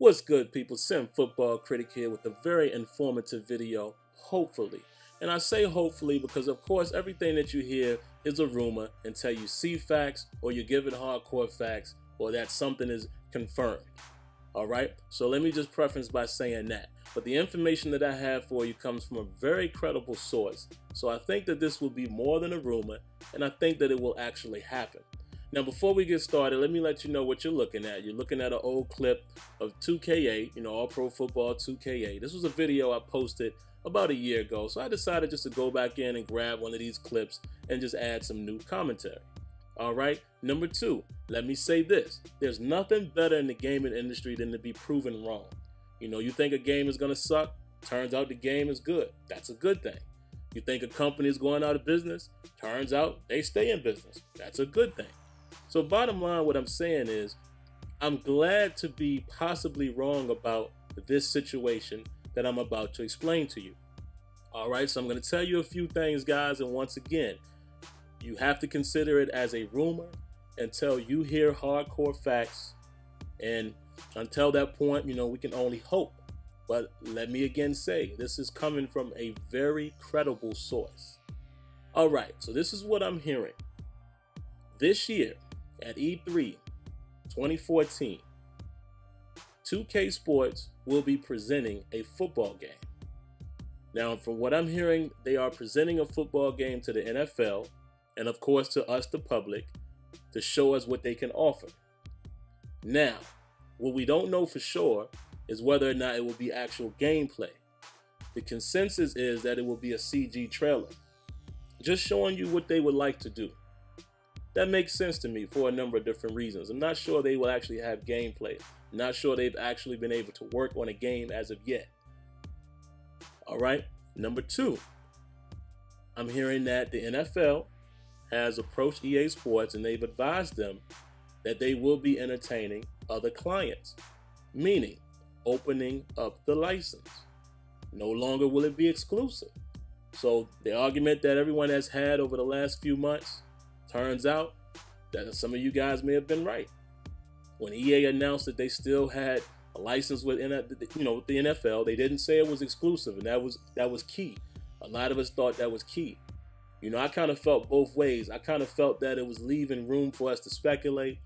What's good, people? SimFBallCritic here with a very informative video, hopefully. And I say hopefully because, of course, everything that you hear is a rumor until you see facts or you give it hardcore facts or that something is confirmed. All right? So let me just preface by saying that. But the information that I have for you comes from a very credible source. So I think that this will be more than a rumor, and I think that it will actually happen. Now, before we get started, let me let you know what you're looking at. You're looking at an old clip of 2K8, All Pro Football 2K8. This was a video I posted about a year ago, so I decided just to go back in and grab one of these clips and just add some new commentary. All right, number two, let me say this. There's nothing better in the gaming industry than to be proven wrong. You think a game is going to suck, turns out the game is good. That's a good thing. You think a company is going out of business, turns out they stay in business. That's a good thing. So bottom line, what I'm saying is, I'm glad to be possibly wrong about this situation that I'm about to explain to you. All right, so I'm going to tell you a few things, guys, and once again, you have to consider it as a rumor until you hear hardcore facts, and until that point, we can only hope. But let me again say, this is coming from a very credible source. All right, so this is what I'm hearing. This year, at E3 2014, 2K Sports will be presenting a football game. Now, from what I'm hearing, they are presenting a football game to the NFL and, of course, to us, the public, to show us what they can offer. Now, what we don't know for sure is whether or not it will be actual gameplay. The consensus is that it will be a CG trailer, just showing you what they would like to do. That makes sense to me for a number of different reasons. I'm not sure they will actually have gameplay. I'm not sure they've actually been able to work on a game as of yet. All right, number two, I'm hearing that the NFL has approached EA Sports and they've advised them that they will be entertaining other clients, meaning opening up the license. No longer will it be exclusive. So the argument that everyone has had over the last few months, turns out that some of you guys may have been right. When EA announced that they still had a license with the NFL, they didn't say it was exclusive, and that was key. A lot of us thought that was key. I kind of felt both ways. I kind of felt that it was leaving room for us to speculate,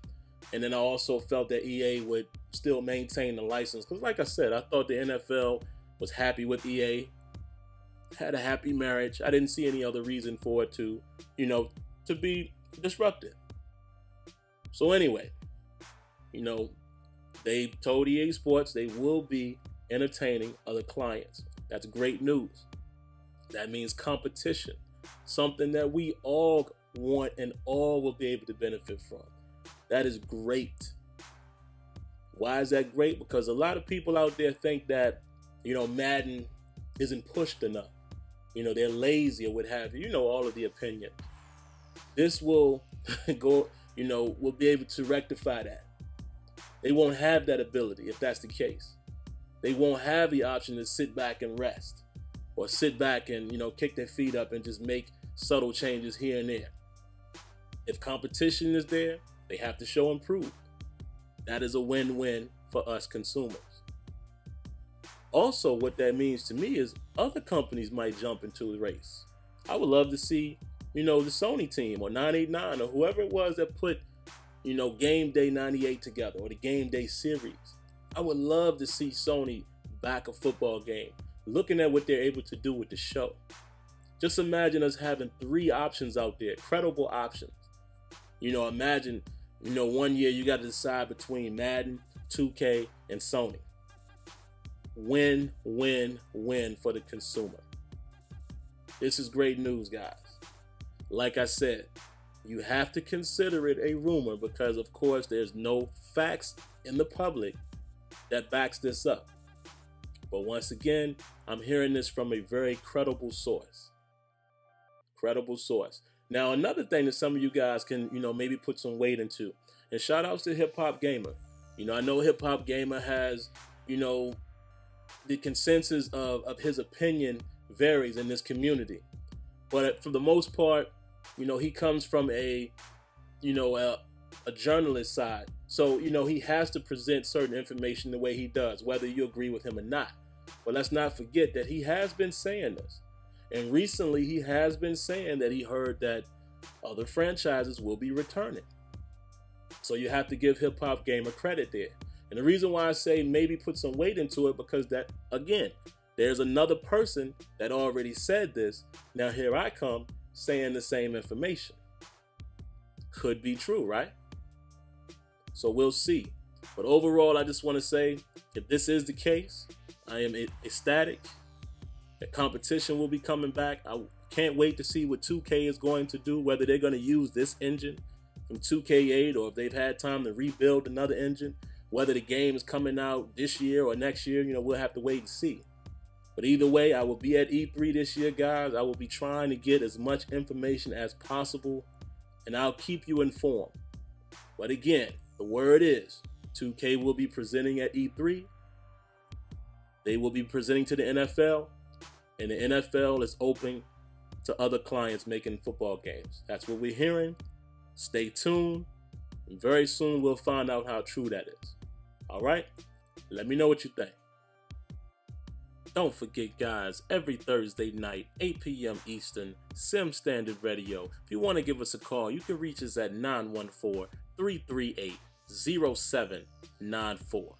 and then I also felt that EA would still maintain the license. Because like I said, I thought the NFL was happy with EA, had a happy marriage. I didn't see any other reason for it to be disrupted. So anyway, they told EA Sports they will be entertaining other clients. That's great news. That means competition, something that we all want and all will be able to benefit from. That is great. Why is that great? Because a lot of people out there think that, Madden isn't pushed enough. They're lazy or what have you. All of the opinions. This will we'll be able to rectify that. They won't have that ability if that's the case. They won't have the option to sit back and rest or sit back and, kick their feet up and just make subtle changes here and there. If competition is there, they have to show improved. That is a win-win for us consumers. Also, what that means to me is other companies might jump into the race. I would love to see the Sony team or 989 or whoever it was that put, Game Day 98 together or the Game Day series. I would love to see Sony back a football game, looking at what they're able to do with the show. Just imagine us having 3 options out there, credible options. Imagine, one year you got to decide between Madden, 2K, and Sony. Win, win, win for the consumer. This is great news, guys. Like I said, you have to consider it a rumor because, of course, there's no facts in the public that backs this up. But once again, I'm hearing this from a very credible source. Credible source. Now, another thing that some of you guys can, maybe put some weight into, and shout outs to Hip Hop Gamer. I know Hip Hop Gamer has, the consensus of his opinion varies in this community. But for the most part, he comes from a a journalist side. So, you know, he has to present certain information the way he does, whether you agree with him or not. But let's not forget that he has been saying this. And recently he has been saying that he heard that other franchises will be returning. So you have to give Hip Hop Gamer credit there. And the reason why I say maybe put some weight into it, because that, again, there's another person that already said this. Now here I come saying the same information. Could be true, right? So we'll see. But overall, I just want to say, if this is the case, I am ecstatic. The competition will be coming back. I can't wait to see what 2K is going to do, whether they're going to use this engine from 2K8 or if they've had time to rebuild another engine. Whether the game is coming out this year or next year, you know, we'll have to wait and see. But either way, I will be at E3 this year, guys. I will be trying to get as much information as possible, and I'll keep you informed. But again, the word is 2K will be presenting at E3. They will be presenting to the NFL, and the NFL is open to other clients making football games. That's what we're hearing. Stay tuned, and very soon we'll find out how true that is. All right? Let me know what you think. Don't forget, guys, every Thursday night, 8 p.m. Eastern, Sim Standard Radio. If you want to give us a call, you can reach us at 914-338-0794.